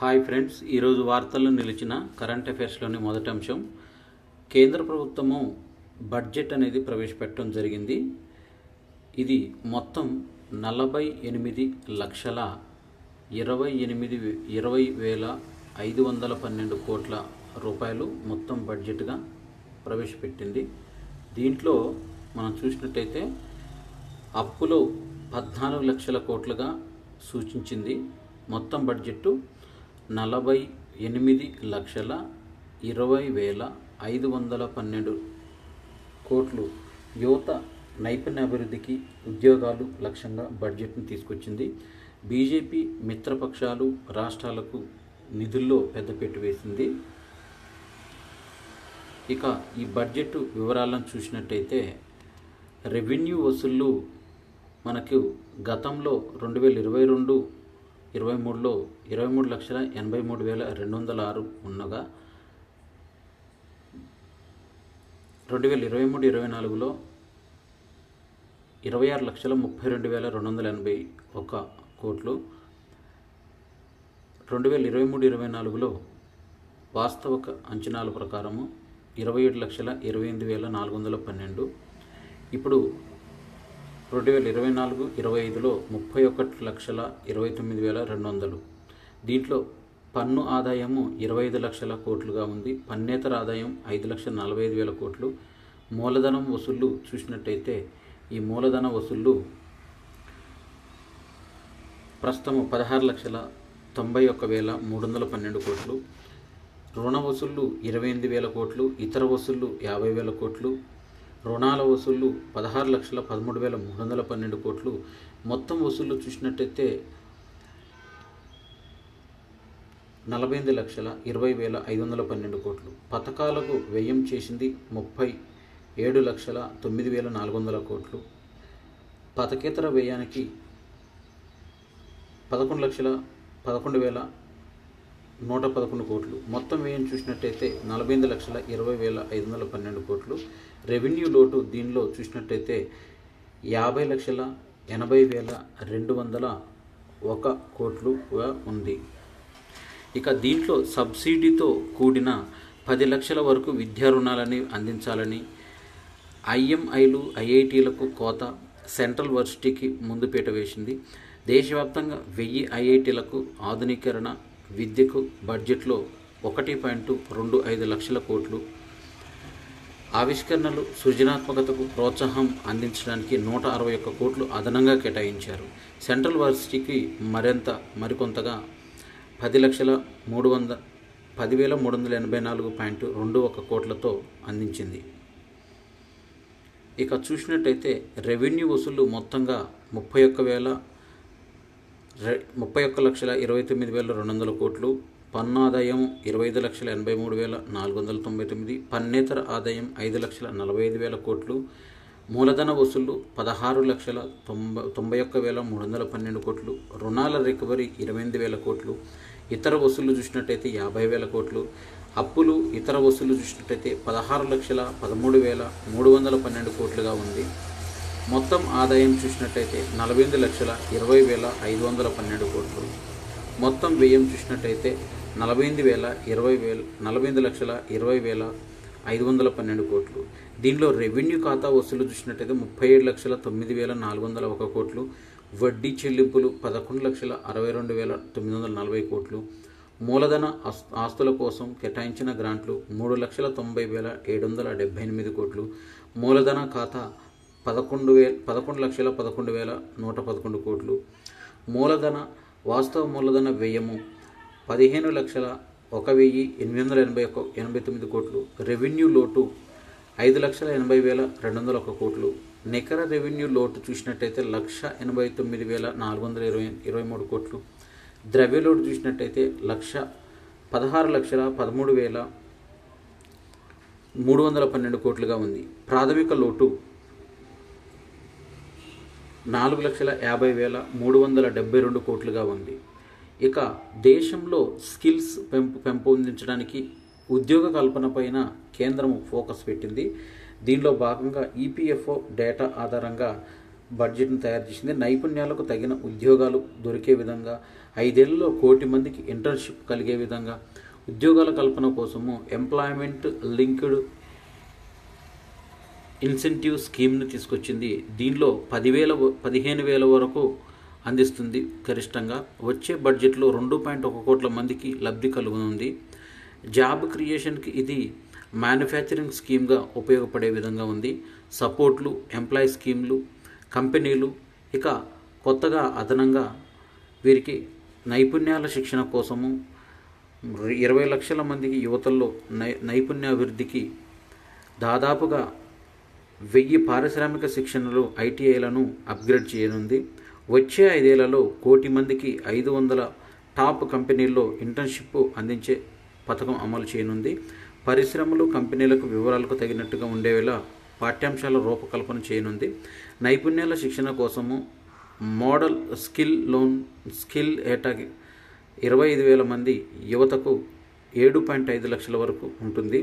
Hi friends, ఈరోజు వార్తల్లో నిలిచిన కరెంట్ అఫైర్స్లోని మొదటి అంశం, కేంద్ర ప్రభుత్వము బడ్జెట్ అనేది ప్రవేశపెట్టడం జరిగింది. ఇది మొత్తం 48,20,512 కోట్ల రూపాయలు మొత్తం బడ్జెట్గా ప్రవేశపెట్టింది. దీంట్లో మనం చూసినట్టయితే అప్పులో 14 లక్షల కోట్లుగా సూచించింది. మొత్తం బడ్జెట్టు 48,20,512 కోట్లు యువత నైపుణ్యాభివృద్ధికి, ఉద్యోగాలు లక్ష్యంగా బడ్జెట్ను తీసుకొచ్చింది. బీజేపీ మిత్రపక్షాలు రాష్ట్రాలకు నిధుల్లో పెద్దపీట వేసింది. ఇక ఈ బడ్జెట్ వివరాలను చూసినట్టయితే రెవెన్యూ వసూళ్లు మనకు గతంలో 2022-23లో 23,83,206 ఉండగా 2023-24లో 26,32,281 కోట్లు, 2023-24లో వాస్తవిక అంచనాల ప్రకారము 27,28,412. ఇప్పుడు 2024-25లో 31,29,200. దీంట్లో పన్ను ఆదాయము 25 లక్షల కోట్లుగా ఉంది. పన్నేతర ఆదాయం 5,45,000 కోట్లు. మూలధనం వసూళ్లు చూసినట్టయితే ఈ మూలధన వసూళ్లు ప్రస్తుతం 16,91,312 కోట్లు. రుణ వసూళ్లు 28,000 కోట్లు. ఇతర వసూళ్లు 50,000 కోట్లు. రుణాల వసూళ్లు 16,13,312 కోట్లు. మొత్తం వసూళ్లు చూసినట్టయితే 48,20,512 కోట్లు. పథకాలకు వ్యయం చేసింది 37,09,400 కోట్లు. పథకేతర వ్యయానికి 11,11,111 కోట్లు. మొత్తం వ్యయం చూసినట్టయితే 48,20,512 కోట్లు. రెవెన్యూ లోటు దీనిలో చూసినట్టయితే 50,80,201 కోట్లుగా ఉంది. ఇక దీంట్లో సబ్సిడీతో కూడిన 10 లక్షల వరకు విద్యా రుణాలని అందించాలని, ఐఎంఐలు, ఐఐటీలకు కోత, సెంట్రల్ వర్సిటీకి ముందుపీట వేసింది. దేశవ్యాప్తంగా 1000 ఐఐటీలకు ఆధునీకరణ, విద్యకు బడ్జెట్లో 1.25 లక్షల కోట్లు. ఆవిష్కరణలు, సృజనాత్మకతకు ప్రోత్సాహం అందించడానికి 161 కోట్లు అదనంగా కేటాయించారు. సెంట్రల్ వర్సిటీకి మరికొంతగా 10,384.21 కోట్లతో అందించింది. ఇక చూసినట్టయితే రెవెన్యూ వసూళ్లు మొత్తంగా 31,29,200 కోట్లు. పన్ను ఆదాయం 25,83,499. పన్నేతర ఆదాయం 5,45,000 కోట్లు. మూలధన వసూళ్లు 16,91,312 కోట్లు. రుణాల రికవరీ 28,000 కోట్లు. ఇతర వసూళ్లు చూసినట్టయితే 50,000 కోట్లు. అప్పులు, ఇతర వసూళ్లు చూసినట్టయితే 16,13,312 కోట్లుగా ఉంది. మొత్తం ఆదాయం చూసినట్టయితే 48,20,512 కోట్లు. మొత్తం వ్యయం చూసినట్టయితే 48,20,512 కోట్లు. దీనిలో రెవెన్యూ ఖాతా వసూలు చూసినట్టయితే 37,09,401 కోట్లు. వడ్డీ చెల్లింపులు 11,62,940 కోట్లు. మూలధన ఆస్తుల కోసం కేటాయించిన గ్రాంట్లు 3,90,778 కోట్లు. మూలధన ఖాతా 11,11,111 కోట్లు. వాస్తవ మూలధన వ్యయము 15,01,889 కోట్లు. రెవెన్యూ లోటు 5,80,201 కోట్లు. నికర రెవెన్యూ లోటు చూసినట్టయితే 1,89,423 కోట్లు. ద్రవ్య లోటు చూసినట్టయితే 16,13,312 కోట్లుగా ఉంది. ప్రాథమిక లోటు 4,50,372 కోట్లుగా ఉంది. ఇక దేశంలో స్కిల్స్ పెంపొందించడానికి, ఉద్యోగ కల్పన పైన కేంద్రం ఫోకస్ పెట్టింది. దీనిలో భాగంగా ఈపీఎఫ్ఓ డేటా ఆధారంగా బడ్జెట్ను తయారు చేసింది. నైపుణ్యాలకు తగిన ఉద్యోగాలు దొరికే విధంగా 5 ఏళ్లలో 1 కోటి మందికి ఇంటర్న్షిప్ కలిగే విధంగా ఉద్యోగాల కల్పన కోసము ఎంప్లాయ్మెంట్ లింక్డ్ ఇన్సెంటివ్ స్కీమ్ను తీసుకొచ్చింది. దీనిలో 15,000 వరకు అందిస్తుంది గరిష్టంగా. వచ్చే బడ్జెట్లో 2.1 కోట్ల మందికి లబ్ధి కలుగుతుంది. జాబ్ క్రియేషన్కి ఇది మ్యానుఫ్యాక్చరింగ్ స్కీమ్గా ఉపయోగపడే విధంగా ఉంది. సపోర్ట్లు, ఎంప్లాయీ స్కీమ్లు, కంపెనీలు, ఇక కొత్తగా అదనంగా వీరికి నైపుణ్యాల శిక్షణ కోసము 20 లక్షల మందికి యువతల్లో నైపుణ్యాభివృద్ధికి దాదాపుగా 1000 పారిశ్రామిక శిక్షణలు ఐటీఐలను అప్గ్రేడ్ చేయనుంది. వచ్చే 5 ఏళ్లలో 1 కోటి మందికి 500 టాప్ కంపెనీల్లో ఇంటర్న్షిప్ అందించే పథకం అమలు చేయనుంది. పరిశ్రమలు, కంపెనీలకు వివరాలకు తగినట్టుగా ఉండేలా పాఠ్యాంశాల రూపకల్పన చేయనుంది. నైపుణ్యాల శిక్షణ కోసము మోడల్ స్కిల్ ఏటాకి 25,000 మంది యువతకు 7.5 లక్షల వరకు ఉంటుంది.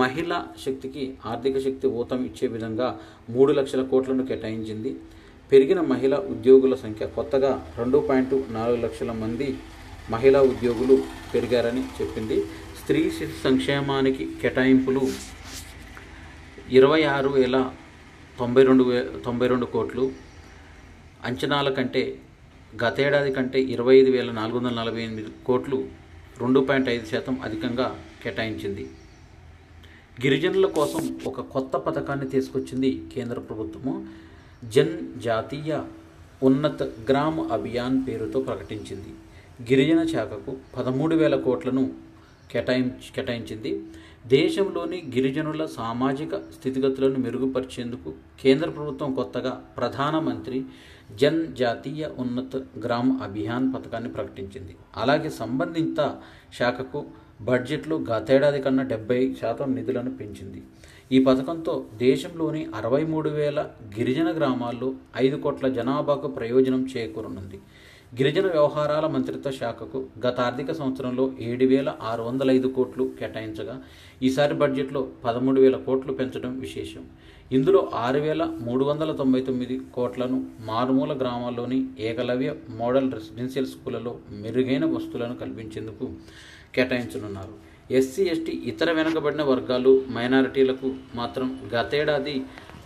మహిళా శక్తికి ఆర్థిక శక్తి ఊతం ఇచ్చే విధంగా 3 లక్షల కోట్లను కేటాయించింది. పెరిగిన మహిళా ఉద్యోగుల సంఖ్య కొత్తగా 2.4 లక్షల మంది మహిళా ఉద్యోగులు పెరిగారని చెప్పింది. స్త్రీ శిశు సంక్షేమానికి కేటాయింపులు 26,092 కోట్లు. అంచనాల కంటే గతేడాది కంటే 25,448 కోట్లు 2.5% అధికంగా కేటాయించింది. గిరిజనుల కోసం ఒక కొత్త పథకాన్ని తీసుకొచ్చింది కేంద్ర ప్రభుత్వము. జన్ జాతీయ ఉన్నత గ్రామ్ అభియాన్ పేరుతో ప్రకటించింది. గిరిజన శాఖకు 13,000 కోట్లను కేటాయించింది. దేశంలోని గిరిజనుల సామాజిక స్థితిగతులను మెరుగుపరిచేందుకు కేంద్ర ప్రభుత్వం కొత్తగా ప్రధానమంత్రి జన్ జాతీయ ఉన్నత గ్రామ్ అభియాన్ పథకాన్ని ప్రకటించింది. అలాగే సంబంధిత శాఖకు బడ్జెట్లో గతేడాది కన్నా 70% నిధులను పెంచింది. ఈ పథకంతో దేశంలోని 63,000 గిరిజన గ్రామాల్లో 5 కోట్ల జనాభాకు ప్రయోజనం చేకూరనుంది. గిరిజన వ్యవహారాల మంత్రిత్వ శాఖకు గత ఆర్థిక సంవత్సరంలో 7,605 కోట్లు కేటాయించగా ఈసారి బడ్జెట్లో 13,000 కోట్లు పెంచడం విశేషం. ఇందులో 6,399 కోట్లను మారుమూల గ్రామాల్లోని ఏకలవ్య మోడల్ రెసిడెన్షియల్ స్కూళ్లలో మెరుగైన వస్తువులను కల్పించేందుకు కేటాయించనున్నారు. ఎస్సీ, ఎస్టీ, ఇతర వెనుకబడిన వర్గాలు, మైనారిటీలకు మాత్రం గతేడాది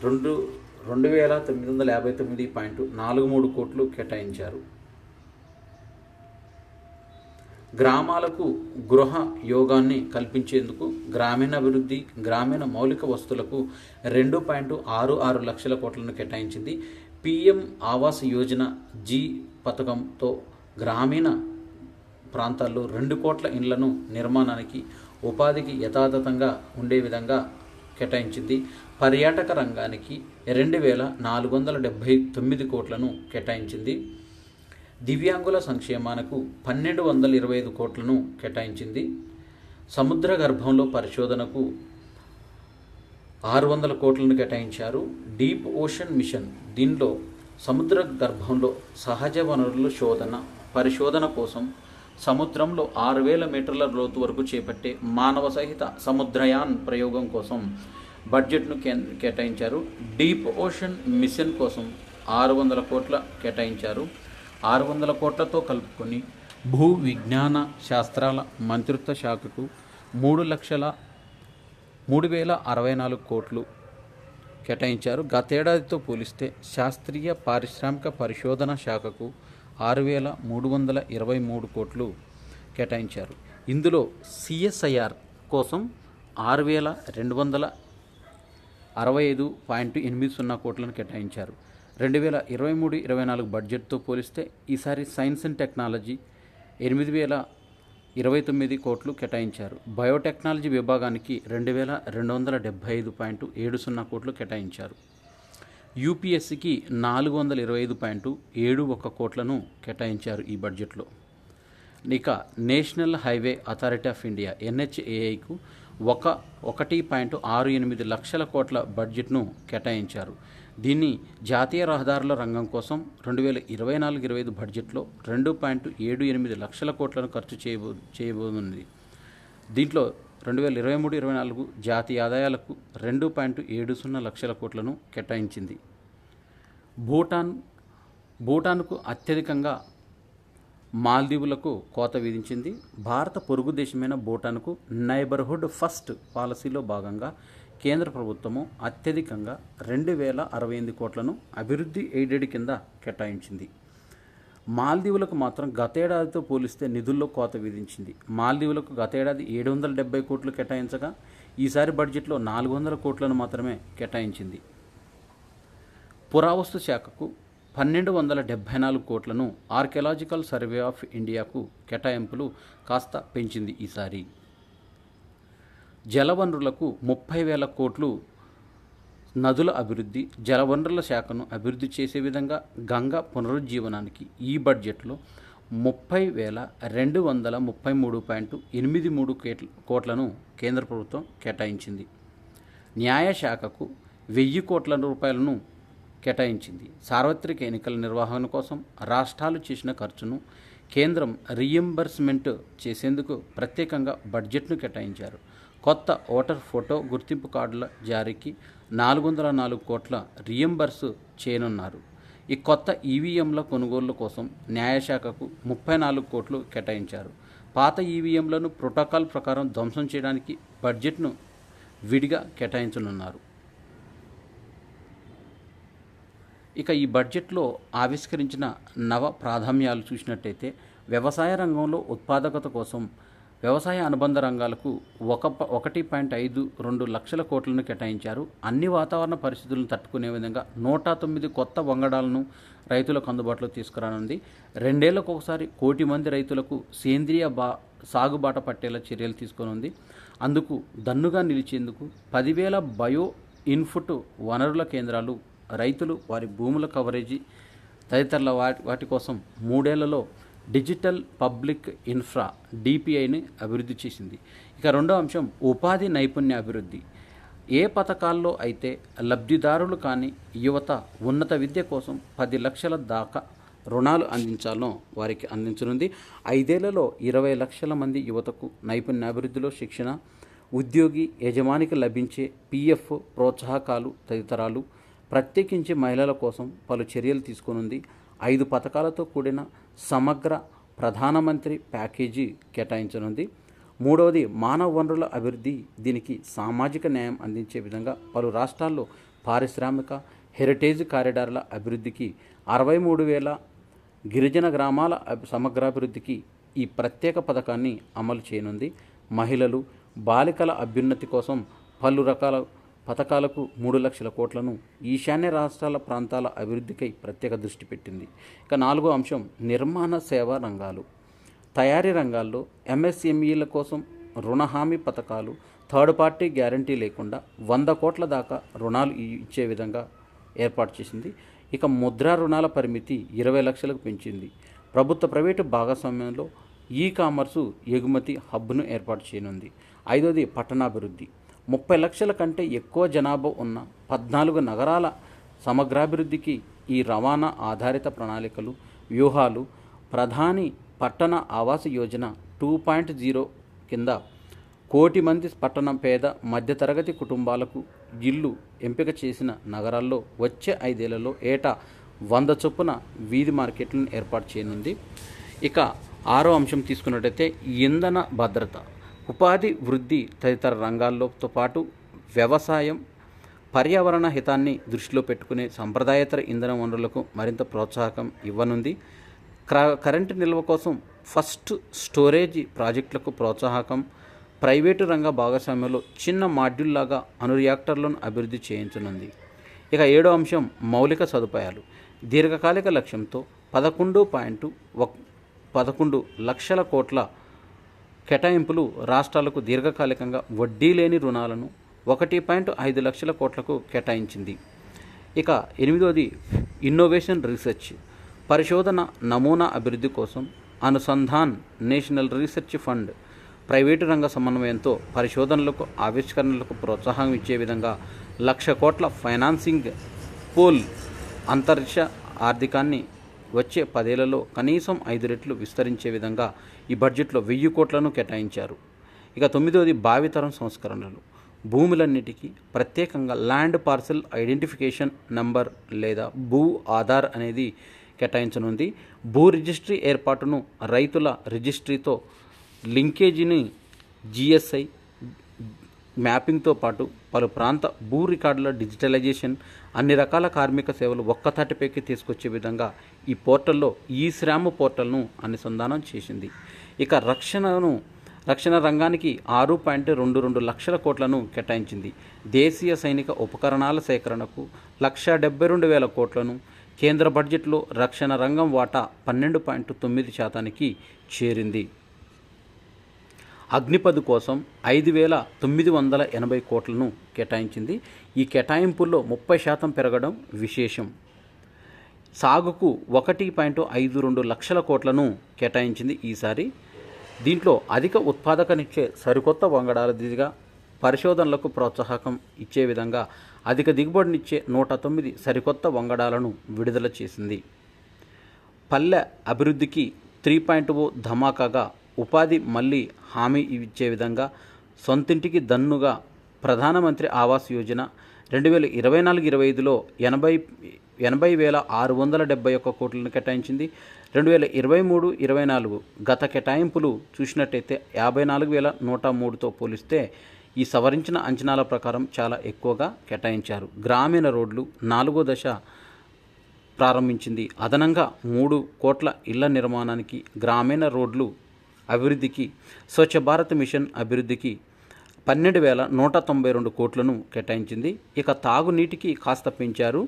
2,959.43 కోట్లు కేటాయించారు. గ్రామాలకు గృహ యోగాన్ని కల్పించేందుకు గ్రామీణాభివృద్ధి, గ్రామీణ మౌలిక వస్తువులకు 2.66 లక్షల కోట్లను కేటాయించింది. పిఎం ఆవాస్ యోజన జీ పథకంతో గ్రామీణ ప్రాంతాల్లో 2 కోట్ల ఇండ్లను నిర్మాణానికి, ఉపాధికి యథాతథంగా ఉండే విధంగా కేటాయించింది. పర్యాటక రంగానికి 2,479 కోట్లను కేటాయించింది. దివ్యాంగుల సంక్షేమానికి 1,225 కోట్లను కేటాయించింది. సముద్ర గర్భంలో పరిశోధనకు 600 కోట్లను కేటాయించారు. డీప్ ఓషన్ మిషన్, దీనిలో సముద్ర గర్భంలో సహజ వనరుల పరిశోధన కోసం సముద్రంలో 6,000 మీటర్ల లోతు వరకు చేపట్టే మానవ సహిత సముద్రయాన్ ప్రయోగం కోసం బడ్జెట్ను కేటాయించారు. డీప్ ఓషన్ మిషన్ కోసం 600 కోట్ల కేటాయించారు. 600 కోట్లతో కలుపుకొని భూ విజ్ఞాన శాస్త్రాల మంత్రిత్వ శాఖకు 3,64 కోట్లు కేటాయించారు. గతేడాదితో పోలిస్తే శాస్త్రీయ పారిశ్రామిక పరిశోధన శాఖకు 6,323 కోట్లు కేటాయించారు. ఇందులో సిఎస్ఐఆర్ కోసం 6,265.80 కోట్లను కేటాయించారు. 2023-24 బడ్జెట్తో పోలిస్తే ఈసారి సైన్స్ అండ్ టెక్నాలజీ 8,029 కోట్లు కేటాయించారు. బయోటెక్నాలజీ విభాగానికి 2,275.70 కోట్లు కేటాయించారు. యూపీఎస్సీకి 425.71 కోట్లను కేటాయించారు ఈ బడ్జెట్లో. ఇక national highway authority of India NHAIకు 1.68 లక్షల కోట్ల బడ్జెట్ను కేటాయించారు. దీన్ని జాతీయ రహదారుల రంగం కోసం 2024-25 బడ్జెట్లో 2.78 లక్షల కోట్లను ఖర్చు చేయబోతుంది. దీంట్లో 2023-24 జాతీయ ఆదాయాలకు 2.70 లక్షల కోట్లను కేటాయించింది. భూటాన్కు అత్యధికంగా మాల్దీవులకు కోత విధించింది. భారత పొరుగు దేశమైన భూటాన్కు నైబర్హుడ్ ఫస్ట్ పాలసీలో భాగంగా కేంద్ర ప్రభుత్వము అత్యధికంగా 2068 కోట్లను అభివృద్ధి ఎయిడెడ్ కింద కేటాయించింది. మాల్దీవులకు మాత్రం గతేడాదితో పోలిస్తే నిధుల్లో కోత విధించింది. మాల్దీవులకు గతేడాది 770 కోట్లు కేటాయించగా ఈసారి బడ్జెట్లో 400 కోట్లను మాత్రమే కేటాయించింది. పురావస్తు శాఖకు 1274 కోట్లను, ఆర్కియలాజికల్ సర్వే ఆఫ్ ఇండియాకు కేటాయింపులు కాస్త పెంచింది. ఈసారి జలవనరులకు 30,000 కోట్లు, నదుల అభివృద్ధి, జలవనరుల శాఖను అభివృద్ధి చేసే విధంగా గంగా పునరుజ్జీవనానికి ఈ బడ్జెట్లో 30,233.83 కోట్లను కేంద్ర ప్రభుత్వం కేటాయించింది. న్యాయశాఖకు 1000 కోట్ల రూపాయలను కేటాయించింది. సార్వత్రిక ఎన్నికల నిర్వహణ కోసం రాష్ట్రాలు చేసిన ఖర్చును కేంద్రం రీయింబర్స్మెంట్ చేసేందుకు ప్రత్యేకంగా బడ్జెట్ను కేటాయించారు. కొత్త ఓటర్ ఫోటో గుర్తింపు కార్డుల జారీకి 404 కోట్ల రీయింబర్స్ చేయనున్నారు. ఈ కొత్త ఈవీఎంల కొనుగోళ్ల కోసం న్యాయశాఖకు 34 కోట్లు కేటాయించారు. పాత ఈవీఎంలను ప్రోటోకాల్ ప్రకారం ధ్వంసం చేయడానికి బడ్జెట్ను విడిగా కేటాయించనున్నారు. ఇక ఈ బడ్జెట్లో ఆవిష్కరించిన నవ ప్రాధాన్యాలు చూసినట్టయితే వ్యవసాయ రంగంలో ఉత్పాదకత కోసం వ్యవసాయ అనుబంధ రంగాలకు 1.52 లక్షల కోట్లను కేటాయించారు. అన్ని వాతావరణ పరిస్థితులను తట్టుకునే విధంగా 109 కొత్త వంగడాలను రైతులకు అందుబాటులో తీసుకురానుంది. 2 ఏళ్లకు ఒకసారి 1 కోటి మంది రైతులకు సేంద్రియ సాగుబాట పట్టేలా చర్యలు తీసుకొనుంది. అందుకు దన్నుగా నిలిచేందుకు 10,000 బయో ఇన్పుట్ వనరుల కేంద్రాలు, రైతులు వారి భూముల కవరేజీ తదితరుల వాటి కోసం 3 ఏళ్లలో డిజిటల్ పబ్లిక్ ఇన్ఫ్రా డిపిఐని అభివృద్ధి చేసింది. ఇక రెండో అంశం ఉపాధి నైపుణ్య అభివృద్ధి. ఏ పథకాల్లో అయితే లబ్ధిదారులు కానీ యువత ఉన్నత విద్య కోసం 10 లక్షల దాకా రుణాలు అందించాలో వారికి అందించనుంది. 5 ఏళ్లలో 20 లక్షల మంది యువతకు నైపుణ్యాభివృద్ధిలో శిక్షణ, ఉద్యోగి యజమానికి లభించే పిఎఫ్ ప్రోత్సాహకాలు తదితరాలు, ప్రత్యేకించి మహిళల కోసం పలు చర్యలు తీసుకొనుంది. 5 పథకాలతో కూడిన సమగ్ర ప్రధానమంత్రి ప్యాకేజీ కేటాయించనుంది. మూడవది మానవ వనరుల అభివృద్ధి. దీనికి సామాజిక న్యాయం అందించే విధంగా పలు రాష్ట్రాల్లో పారిశ్రామిక హెరిటేజ్ కారిడార్ల అభివృద్ధికి 63,000 గిరిజన గ్రామాల సమగ్రాభివృద్ధికి ఈ ప్రత్యేక పథకాన్ని అమలు చేయనుంది. మహిళలు, బాలికల అభ్యున్నతి కోసం పలు రకాల పథకాలకు 3 లక్షల కోట్లను, ఈశాన్య రాష్ట్రాల ప్రాంతాల అభివృద్ధికై ప్రత్యేక దృష్టి పెట్టింది. ఇక నాలుగో అంశం నిర్మాణ సేవా రంగాలు. తయారీ రంగాల్లో ఎంఎస్ఎంఈల కోసం రుణ హామీ పథకాలు, థర్డ్ పార్టీ గ్యారంటీ లేకుండా 100 కోట్ల దాకా రుణాలు ఇచ్చే విధంగా ఏర్పాటు చేసింది. ఇక ముద్రా రుణాల పరిమితి 20 లక్షలకు పెంచింది. ప్రభుత్వ ప్రైవేటు భాగస్వామ్యంలో ఈ కామర్సు ఎగుమతి హబ్ను ఏర్పాటు చేయనుంది. ఐదోది పట్టణాభివృద్ధి. 30 లక్షల కంటే ఎక్కువ జనాభా ఉన్న 14 నగరాల సమగ్రాభివృద్ధికి ఈ రవాణా ఆధారిత ప్రణాళికలు, వ్యూహాలు ప్రధాని పట్టణ ఆవాస యోజన 2.0 కింద 1 కోటి మంది పట్టణ పేద మధ్యతరగతి కుటుంబాలకు ఇల్లు ఎంపిక చేసిన నగరాల్లో వచ్చే 5 ఏళ్లలో ఏటా 100 చొప్పున వీధి మార్కెట్లను ఏర్పాటు చేయనుంది. ఇక ఆరో అంశం తీసుకున్నట్టయితే ఇంధన భద్రత, ఉపాధి వృద్ధి తదితర రంగాల్లోతో పాటు వ్యవసాయం, పర్యావరణ హితాన్ని దృష్టిలో పెట్టుకునే సంప్రదాయేతర ఇంధన వనరులకు మరింత ప్రోత్సాహకం ఇవ్వనుంది. కరెంటు నిల్వ కోసం ఫస్ట్ స్టోరేజ్ ప్రాజెక్టులకు ప్రోత్సాహకం, ప్రైవేటు రంగ భాగస్వామ్యంలో చిన్న మాడ్యూల్ లాగా రియాక్టర్లను అభివృద్ధి చేయించనుంది. ఇక ఏడో అంశం మౌలిక సదుపాయాలు. దీర్ఘకాలిక లక్ష్యంతో 11.11 లక్షల కోట్ల కేటాయింపులు రాష్ట్రాలకు దీర్ఘకాలికంగా వడ్డీ లేని రుణాలను 1.5 లక్షల కోట్లకు కేటాయించింది. ఇక ఎనిమిదోది ఇన్నోవేషన్ రీసెర్చ్, పరిశోధన నమూనా అభివృద్ధి కోసం Anusandhan national research fund private రంగ సమన్వయంతో పరిశోధనలకు, ఆవిష్కరణలకు ప్రోత్సాహం ఇచ్చే విధంగా 1,00,000 కోట్ల ఫైనాన్సింగ్ పూల్ అంతరిక్ష ఆర్థికాన్ని వచ్చే 10 ఏళ్లలో కనీసం 5 రెట్లు విస్తరించే విధంగా ఈ బడ్జెట్లో 1,000 కోట్లను కేటాయించారు. ఇక 9వది భావితరం సంస్కరణలు. భూములన్నిటికీ ప్రత్యేకంగా ల్యాండ్ పార్సెల్ ఐడెంటిఫికేషన్ నంబర్ లేదా భూ ఆధార్ అనేది కేటాయించనుంది. భూ రిజిస్ట్రీ ఏర్పాటును రైతుల రిజిస్ట్రీతో లింకేజీని జిఎస్ఐ మ్యాపింగ్తో పాటు పలు ప్రాంత భూ రికార్డుల డిజిటలైజేషన్, అన్ని రకాల కార్మిక సేవలు ఒక్కతాటిపైకి తీసుకొచ్చే విధంగా ఈ పోర్టల్లో ఈ శ్రామ పోర్టల్ను అనుసంధానం చేసింది. ఇక రక్షణ రంగానికి 6.22 లక్షల కోట్లను కేటాయించింది. దేశీయ సైనిక ఉపకరణాల సేకరణకు 1,72,000 కోట్లను, కేంద్ర బడ్జెట్లో రక్షణ రంగం వాటా 12.9% చేరింది. అగ్నిపథ్ కోసం 5,980 కోట్లను కేటాయించింది. ఈ కేటాయింపుల్లో 30% పెరగడం విశేషం. సాగుకు 1.52 లక్షల కోట్లను కేటాయించింది ఈసారి. దీంట్లో అధిక ఉత్పాదకనిచ్చే సరికొత్త వంగడాల దిశగా పరిశోధనలకు ప్రోత్సాహకం ఇచ్చే విధంగా అధిక దిగుబడినిచ్చే 109 సరికొత్త వంగడాలను విడుదల చేసింది. పల్లె అభివృద్ధికి 3.0 ధమాకాగా ఉపాధి మళ్ళీ హామీ ఇచ్చే విధంగా సొంతింటికి దన్నుగా ప్రధానమంత్రి ఆవాస్ యోజన 2024-25లో 80,671 కోట్లను కేటాయించింది. 2023-24 గత కేటాయింపులు చూసినట్టయితే 54,103తో పోలిస్తే ఈ సవరించిన అంచనాల ప్రకారం చాలా ఎక్కువగా కేటాయించారు. గ్రామీణ రోడ్లు 4వ దశ ప్రారంభించింది. అదనంగా 3 కోట్ల ఇళ్ల నిర్మాణానికి, గ్రామీణ రోడ్లు అభివృద్ధికి, స్వచ్ఛ భారత్ మిషన్ అభివృద్ధికి 12,192 కోట్లను కేటాయించింది. ఇక తాగునీటికి కాస్త పెంచారు.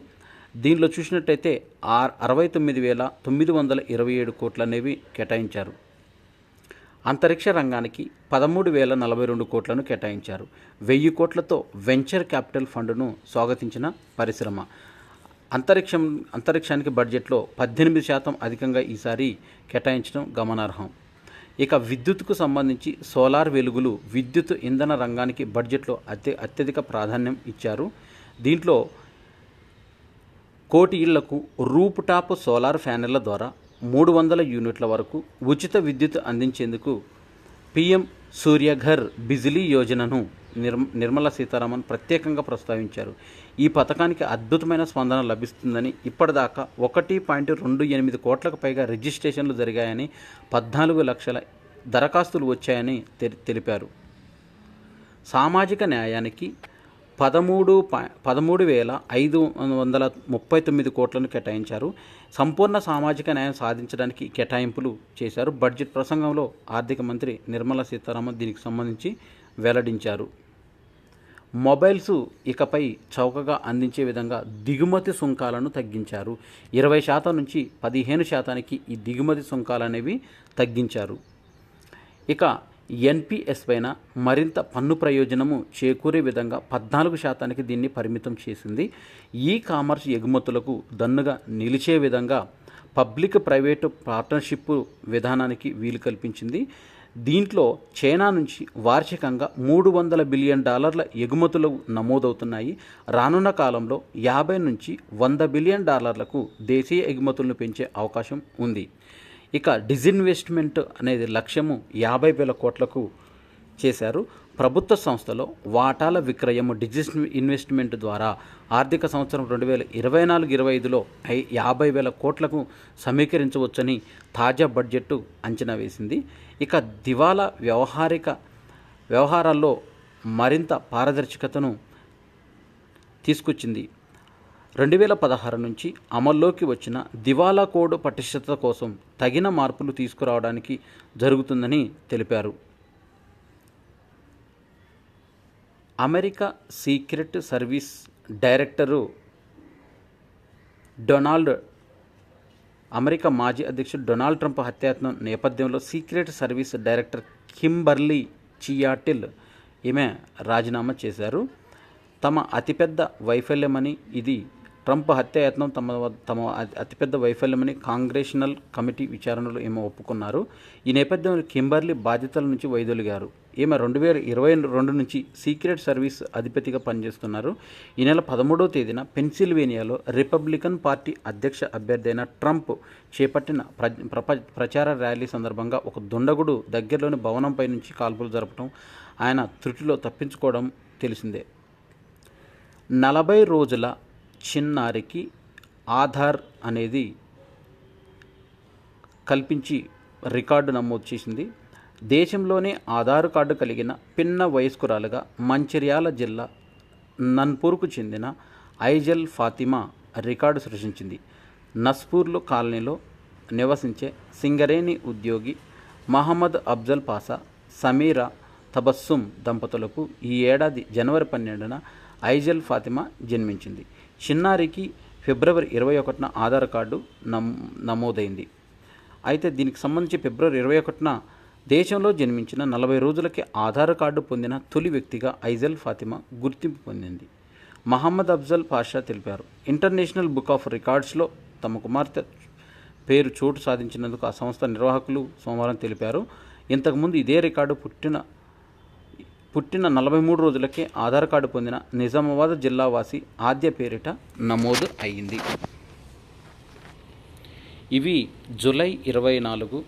దీనిలో చూసినట్టయితే 69,927 కోట్లు అనేవి కేటాయించారు. అంతరిక్ష రంగానికి 13,042 కోట్లను కేటాయించారు. 1000 కోట్లతో వెంచర్ క్యాపిటల్ ఫండ్ను స్వాగతించిన పరిశ్రమ. అంతరిక్షానికి బడ్జెట్లో 18% అధికంగా ఈసారి కేటాయించడం గమనార్హం. ఇక విద్యుత్కు సంబంధించి సోలార్ వెలుగులు, విద్యుత్ ఇంధన రంగానికి బడ్జెట్లో అత్యధిక ప్రాధాన్యం ఇచ్చారు. దీంట్లో 1 కోటి ఇళ్లకు రూప్ టాప్ సోలార్ ప్యానెళ్ల ద్వారా 300 యూనిట్ల వరకు ఉచిత విద్యుత్ అందించేందుకు పీఎం సూర్యఘర్ బిజిలీ యోజనను నిర్మలా సీతారామన్ ప్రత్యేకంగా ప్రస్తావించారు. ఈ పథకానికి అద్భుతమైన స్పందన లభిస్తుందని, ఇప్పటిదాకా 1.28 కోట్లకు పైగా రిజిస్ట్రేషన్లు జరిగాయని, 14 లక్షల దరఖాస్తులు వచ్చాయని తెలిపారు. సామాజిక న్యాయానికి 13,539 కోట్లను కేటాయించారు. సంపూర్ణ సామాజిక న్యాయం సాధించడానికి కేటాయింపులు చేశారు. బడ్జెట్ ప్రసంగంలో ఆర్థిక మంత్రి నిర్మలా సీతారామన్ దీనికి సంబంధించి వెల్లడించారు. మొబైల్స్ ఇకపై చౌకగా అందించే విధంగా దిగుమతి సుంకాలను తగ్గించారు. 20% నుంచి 15% ఈ దిగుమతి సుంకాలు అనేవి తగ్గించారు. ఇక ఎన్పిఎస్ పైన మరింత పన్ను ప్రయోజనము చేకూరే విధంగా 14% దీన్ని పరిమితం చేసింది. ఈ కామర్స్ ఎగుమతులకు దన్నుగా నిలిచే విధంగా పబ్లిక్ ప్రైవేటు పార్ట్నర్షిప్ విధానానికి వీలు కల్పించింది. దీంట్లో చైనా నుంచి వార్షికంగా $300 బిలియన్ ఎగుమతులు నమోదవుతున్నాయి. రానున్న కాలంలో 50 నుంచి $100 బిలియన్ దేశీయ ఎగుమతులను పెంచే అవకాశం ఉంది. ఇక డిజిన్వెస్ట్మెంట్ అనేది లక్ష్యము 50,000 కోట్లకు చేశారు. ప్రభుత్వ సంస్థలో వాటాల విక్రయము ఇన్వెస్ట్మెంట్ ద్వారా ఆర్థిక సంవత్సరం 2024-25లో 50,000 కోట్లకు సమీకరించవచ్చని తాజా బడ్జెట్ అంచనా వేసింది. ఇక దివాలా వ్యవహారాల్లో మరింత పారదర్శకతను తీసుకొచ్చింది. 2016 నుంచి అమల్లోకి వచ్చిన దివాలా కోడ్ పటిష్టత కోసం తగిన మార్పులు తీసుకురావడానికి జరుగుతుందని తెలిపారు. America secret service director America మాజీ అధ్యక్షుడు డొనాల్డ్ ట్రంప్ హత్యాయత్నం నేపథ్యంలో సీక్రెట్ సర్వీస్ డైరెక్టర్ కింబర్లీ చియాటిల్ ఈమె రాజీనామా చేశారు. తమ అతిపెద్ద వైఫల్యమని, ఇది ట్రంప్ హత్యాయత్నం తమ అతిపెద్ద వైఫల్యమని కాంగ్రెషనల్ కమిటీ విచారణలో ఈమె ఒప్పుకున్నారు. ఈ నేపథ్యంలో కింబర్లీ బాధ్యతల నుంచి వైదొలిగారు. ఈమె 2022 నుంచి సీక్రెట్ సర్వీస్ అధిపతిగా పనిచేస్తున్నారు. ఈ నెల 13వ తేదీన పెన్సిల్వేనియాలో రిపబ్లికన్ పార్టీ అధ్యక్ష అభ్యర్థి అయిన ట్రంప్ చేపట్టిన ప్రచార ర్యాలీ సందర్భంగా ఒక దుండగుడు దగ్గరలోని భవనంపై నుంచి కాల్పులు జరపడం, ఆయన త్రుటిలో తప్పించుకోవడం తెలిసిందే. 40 రోజుల చిన్నారికి ఆధార్ అనేది కల్పించి రికార్డు నమోదు చేసింది. దేశంలోనే ఆధార్ కార్డు కలిగిన పిన్న వయస్కురాలుగా మంచిర్యాల జిల్లా నన్పూర్కు చెందిన ఐజల్ ఫాతిమా రికార్డు సృష్టించింది. నస్పూర్లో కాలనీలో నివసించే సింగరేణి ఉద్యోగి మహమ్మద్ అఫ్జల్ పాసా, సమీరా తబస్సుమ్ దంపతులకు ఈ ఏడాది జనవరి 12న ఐజల్ ఫాతిమా జన్మించింది. చిన్నారికి ఫిబ్రవరి 21న ఆధార్ కార్డు నమోదైంది. అయితే దీనికి సంబంధించి ఫిబ్రవరి 21న దేశంలో జన్మించిన 40 రోజులకే ఆధార్ కార్డు పొందిన తొలి వ్యక్తిగా ఐజల్ ఫాతిమా గుర్తింపు పొందింది. మహమ్మద్ అఫ్జల్ పాషా తెలిపారు. ఇంటర్నేషనల్ బుక్ ఆఫ్ రికార్డ్స్లో తమ కుమార్తె పేరు చోటు సాధించినందుకు ఆ సంస్థ నిర్వాహకులు సోమవారం తెలిపారు. ఇంతకుముందు ఇదే రికార్డు పుట్టిన 43 రోజులకే ఆధార్ కార్డు పొందిన నిజామాబాద్ జిల్లావాసి ఆద్య పేరిట నమోదు అయ్యింది. ఇవి జూలై 24,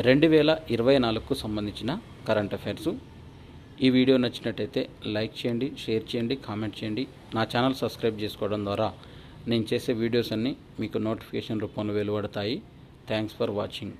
2024కు సంబంధించిన కరెంట్ అఫైర్స్. ఈ వీడియో నచ్చినట్టయితే లైక్ చేయండి, షేర్ చేయండి, కామెంట్ చేయండి. నా ఛానల్ సబ్స్క్రైబ్ చేసుకోవడం ద్వారా నేను చేసే వీడియోస్ అన్నీ మీకు నోటిఫికేషన్ రూపంలో వెలువడతాయి. Thanks for watching.